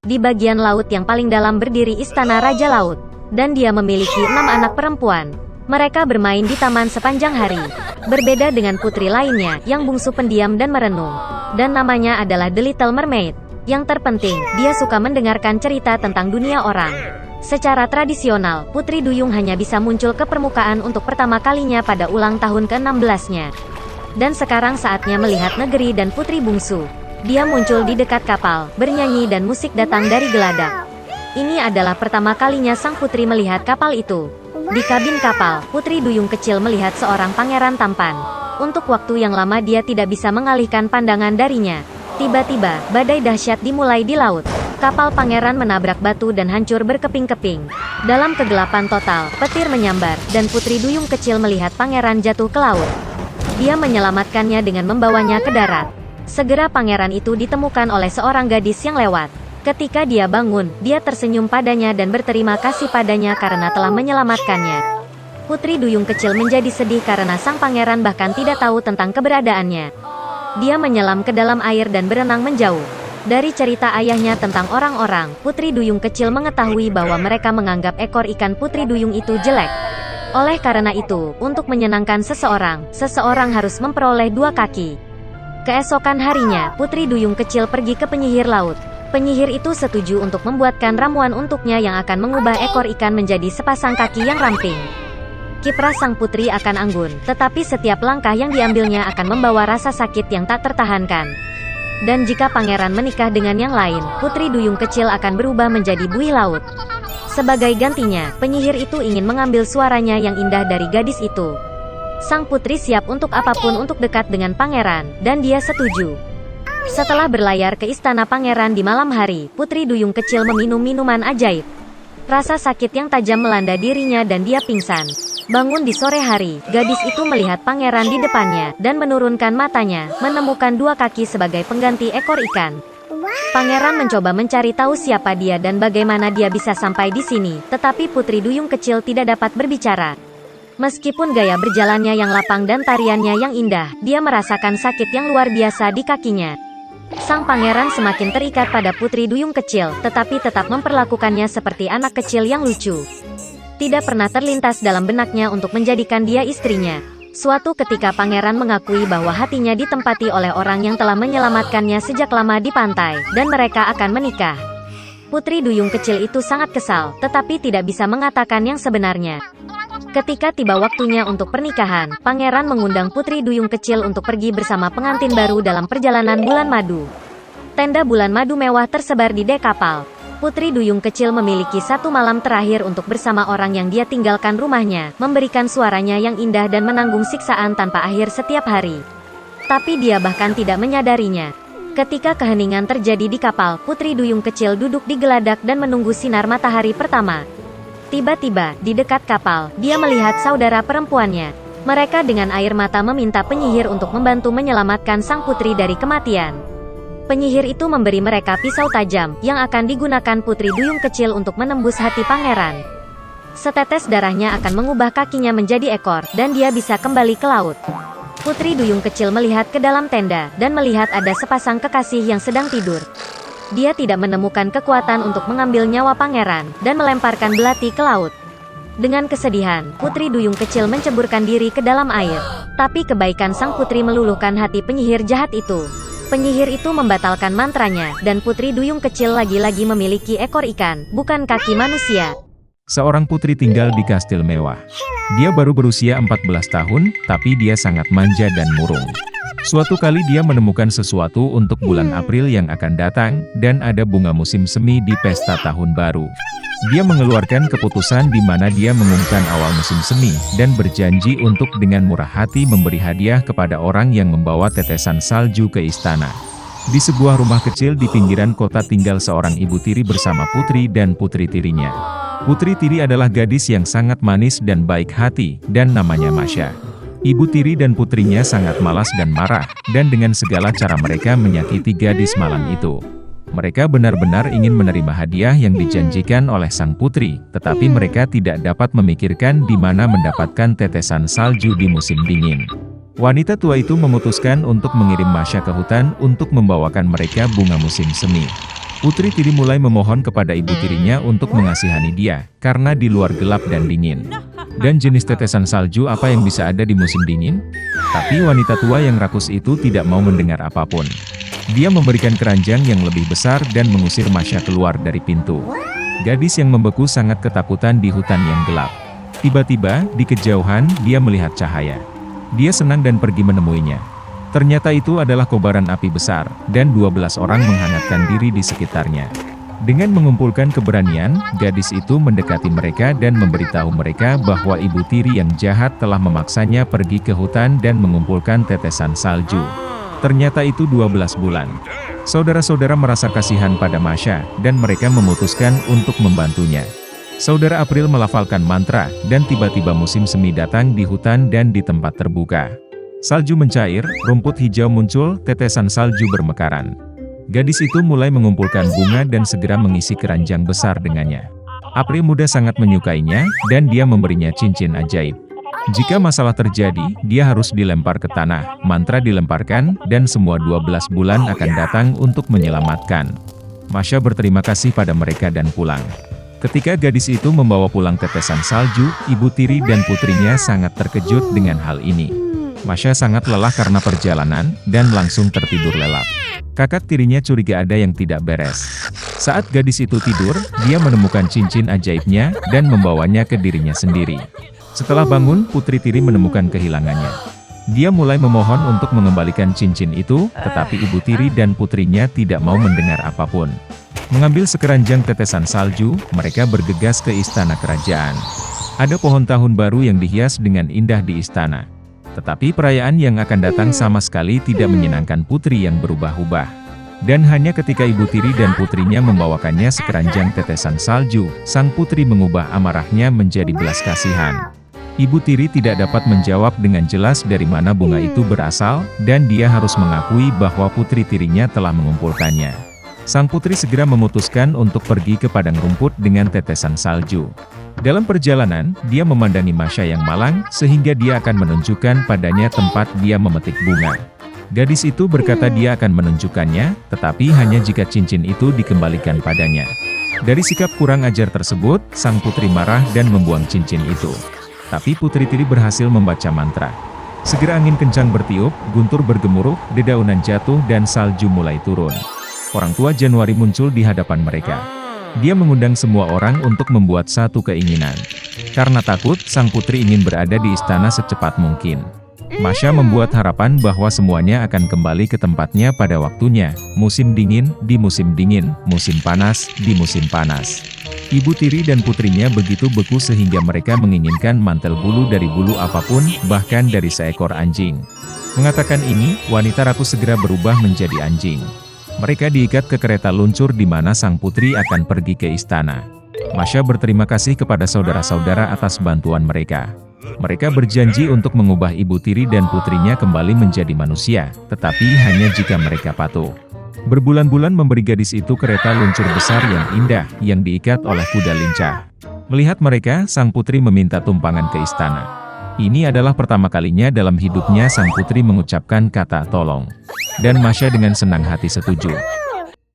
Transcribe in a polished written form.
Di bagian laut yang paling dalam berdiri Istana Raja Laut. Dan dia memiliki 6 anak perempuan. Mereka bermain di taman sepanjang hari. Berbeda dengan putri lainnya, yang bungsu pendiam dan merenung. Dan namanya adalah The Little Mermaid. Yang terpenting, dia suka mendengarkan cerita tentang dunia orang. Secara tradisional, Putri Duyung hanya bisa muncul ke permukaan untuk pertama kalinya pada ulang tahun ke-16-nya. Dan sekarang saatnya melihat negeri dan putri bungsu. Dia muncul di dekat kapal, bernyanyi dan musik datang dari geladak. Ini adalah pertama kalinya sang putri melihat kapal itu. Di kabin kapal, Putri Duyung kecil melihat seorang pangeran tampan. Untuk waktu yang lama dia tidak bisa mengalihkan pandangan darinya. Tiba-tiba, badai dahsyat dimulai di laut. Kapal pangeran menabrak batu dan hancur berkeping-keping. Dalam kegelapan total, petir menyambar, dan Putri Duyung kecil melihat pangeran jatuh ke laut. Dia menyelamatkannya dengan membawanya ke darat. Segera pangeran itu ditemukan oleh seorang gadis yang lewat. Ketika dia bangun, dia tersenyum padanya dan berterima kasih padanya karena telah menyelamatkannya. Putri Duyung kecil menjadi sedih karena sang pangeran bahkan tidak tahu tentang keberadaannya. Dia menyelam ke dalam air dan berenang menjauh. Dari cerita ayahnya tentang orang-orang, Putri Duyung kecil mengetahui bahwa mereka menganggap ekor ikan Putri Duyung itu jelek. Oleh karena itu, untuk menyenangkan seseorang harus memperoleh 2 kaki. Keesokan harinya, Putri Duyung kecil pergi ke penyihir laut. Penyihir itu setuju untuk membuatkan ramuan untuknya yang akan mengubah ekor ikan menjadi sepasang kaki yang ramping. Kiprah sang putri akan anggun, tetapi setiap langkah yang diambilnya akan membawa rasa sakit yang tak tertahankan. Dan jika pangeran menikah dengan yang lain, Putri Duyung kecil akan berubah menjadi buih laut. Sebagai gantinya, penyihir itu ingin mengambil suaranya yang indah dari gadis itu. Sang putri siap untuk apapun untuk dekat dengan pangeran, dan dia setuju. Setelah berlayar ke istana pangeran di malam hari, Putri Duyung kecil meminum minuman ajaib. Rasa sakit yang tajam melanda dirinya dan dia pingsan. Bangun di sore hari, gadis itu melihat pangeran di depannya, dan menurunkan matanya, menemukan 2 kaki sebagai pengganti ekor ikan. Pangeran mencoba mencari tahu siapa dia dan bagaimana dia bisa sampai di sini, tetapi Putri Duyung kecil tidak dapat berbicara. Meskipun gaya berjalannya yang lapang dan tariannya yang indah, dia merasakan sakit yang luar biasa di kakinya. Sang pangeran semakin terikat pada Putri Duyung kecil, tetapi tetap memperlakukannya seperti anak kecil yang lucu. Tidak pernah terlintas dalam benaknya untuk menjadikan dia istrinya. Suatu ketika pangeran mengakui bahwa hatinya ditempati oleh orang yang telah menyelamatkannya sejak lama di pantai, dan mereka akan menikah. Putri Duyung kecil itu sangat kesal, tetapi tidak bisa mengatakan yang sebenarnya. Ketika tiba waktunya untuk pernikahan, pangeran mengundang Putri Duyung kecil untuk pergi bersama pengantin baru dalam perjalanan bulan madu. Tenda bulan madu mewah tersebar di dek kapal. Putri Duyung kecil memiliki 1 malam terakhir untuk bersama orang yang dia tinggalkan rumahnya, memberikan suaranya yang indah dan menanggung siksaan tanpa akhir setiap hari. Tapi dia bahkan tidak menyadarinya. Ketika keheningan terjadi di kapal, Putri Duyung kecil duduk di geladak dan menunggu sinar matahari pertama. Tiba-tiba, di dekat kapal, dia melihat saudara perempuannya. Mereka dengan air mata meminta penyihir untuk membantu menyelamatkan sang putri dari kematian. Penyihir itu memberi mereka pisau tajam, yang akan digunakan Putri Duyung kecil untuk menembus hati pangeran. Setetes darahnya akan mengubah kakinya menjadi ekor, dan dia bisa kembali ke laut. Putri Duyung kecil melihat ke dalam tenda, dan melihat ada sepasang kekasih yang sedang tidur. Dia tidak menemukan kekuatan untuk mengambil nyawa pangeran, dan melemparkan belati ke laut. Dengan kesedihan, Putri Duyung kecil menceburkan diri ke dalam air. Tapi kebaikan sang putri meluluhkan hati penyihir jahat itu. Penyihir itu membatalkan mantranya, dan Putri Duyung kecil lagi-lagi memiliki ekor ikan, bukan kaki manusia. Seorang putri tinggal di kastil mewah. Dia baru berusia 14 tahun, tapi dia sangat manja dan murung. Suatu kali dia menemukan sesuatu untuk bulan April yang akan datang, dan ada bunga musim semi di pesta tahun baru. Dia mengeluarkan keputusan di mana dia mengumumkan awal musim semi, dan berjanji untuk dengan murah hati memberi hadiah kepada orang yang membawa tetesan salju ke istana. Di sebuah rumah kecil di pinggiran kota tinggal seorang ibu tiri bersama putri dan putri tirinya. Putri tiri adalah gadis yang sangat manis dan baik hati, dan namanya Masya. Ibu tiri dan putrinya sangat malas dan marah, dan dengan segala cara mereka menyakiti gadis malang itu. Mereka benar-benar ingin menerima hadiah yang dijanjikan oleh sang putri, tetapi mereka tidak dapat memikirkan di mana mendapatkan tetesan salju di musim dingin. Wanita tua itu memutuskan untuk mengirim Masya ke hutan untuk membawakan mereka bunga musim semi. Putri Tiri mulai memohon kepada ibu tirinya untuk mengasihani dia, karena di luar gelap dan dingin. Dan jenis tetesan salju apa yang bisa ada di musim dingin? Tapi wanita tua yang rakus itu tidak mau mendengar apapun. Dia memberikan keranjang yang lebih besar dan mengusir Masya keluar dari pintu. Gadis yang membeku sangat ketakutan di hutan yang gelap. Tiba-tiba, di kejauhan, dia melihat cahaya. Dia senang dan pergi menemuinya. Ternyata itu adalah kobaran api besar, dan 12 orang menghangatkan diri di sekitarnya. Dengan mengumpulkan keberanian, gadis itu mendekati mereka dan memberitahu mereka bahwa ibu tiri yang jahat telah memaksanya pergi ke hutan dan mengumpulkan tetesan salju. Ternyata itu 12 bulan. Saudara-saudara merasa kasihan pada Masya, dan mereka memutuskan untuk membantunya. Saudara April melafalkan mantra, dan tiba-tiba musim semi datang di hutan dan di tempat terbuka. Salju mencair, rumput hijau muncul, tetesan salju bermekaran. Gadis itu mulai mengumpulkan bunga dan segera mengisi keranjang besar dengannya. April muda sangat menyukainya, dan dia memberinya cincin ajaib. Jika masalah terjadi, dia harus dilempar ke tanah, mantra dilemparkan, dan semua 12 bulan akan datang untuk menyelamatkan. Masya berterima kasih pada mereka dan pulang. Ketika gadis itu membawa pulang tetesan salju, ibu tiri dan putrinya sangat terkejut dengan hal ini. Masya sangat lelah karena perjalanan, dan langsung tertidur lelap. Kakak tirinya curiga ada yang tidak beres. Saat gadis itu tidur, dia menemukan cincin ajaibnya, dan membawanya ke dirinya sendiri. Setelah bangun, putri tiri menemukan kehilangannya. Dia mulai memohon untuk mengembalikan cincin itu, tetapi ibu tiri dan putrinya tidak mau mendengar apapun. Mengambil sekeranjang tetesan salju, mereka bergegas ke istana kerajaan. Ada pohon tahun baru yang dihias dengan indah di istana. Tetapi perayaan yang akan datang sama sekali tidak menyenangkan putri yang berubah-ubah. Dan hanya ketika ibu tiri dan putrinya membawakannya sekeranjang tetesan salju, sang putri mengubah amarahnya menjadi belas kasihan. Ibu tiri tidak dapat menjawab dengan jelas dari mana bunga itu berasal, dan dia harus mengakui bahwa putri tirinya telah mengumpulkannya. Sang putri segera memutuskan untuk pergi ke padang rumput dengan tetesan salju. Dalam perjalanan, dia memandangi Masya yang malang, sehingga dia akan menunjukkan padanya tempat dia memetik bunga. Gadis itu berkata dia akan menunjukkannya, tetapi hanya jika cincin itu dikembalikan padanya. Dari sikap kurang ajar tersebut, sang putri marah dan membuang cincin itu. Tapi putri tiri berhasil membaca mantra. Segera angin kencang bertiup, guntur bergemuruh, dedaunan jatuh dan salju mulai turun. Orang tua Januari muncul di hadapan mereka. Dia mengundang semua orang untuk membuat satu keinginan. Karena takut, sang putri ingin berada di istana secepat mungkin. Masya membuat harapan bahwa semuanya akan kembali ke tempatnya pada waktunya. Musim dingin, di musim dingin. Musim panas, di musim panas. Ibu tiri dan putrinya begitu beku sehingga mereka menginginkan mantel bulu dari bulu apapun, bahkan dari seekor anjing. Mengatakan ini, wanita rakus segera berubah menjadi anjing. Mereka diikat ke kereta luncur di mana sang putri akan pergi ke istana. Masya berterima kasih kepada saudara-saudara atas bantuan mereka. Mereka berjanji untuk mengubah ibu tiri dan putrinya kembali menjadi manusia, tetapi hanya jika mereka patuh. Berbulan-bulan memberi gadis itu kereta luncur besar yang indah, yang diikat oleh kuda lincah. Melihat mereka, sang putri meminta tumpangan ke istana. Ini adalah pertama kalinya dalam hidupnya sang putri mengucapkan kata tolong. Dan Masya dengan senang hati setuju.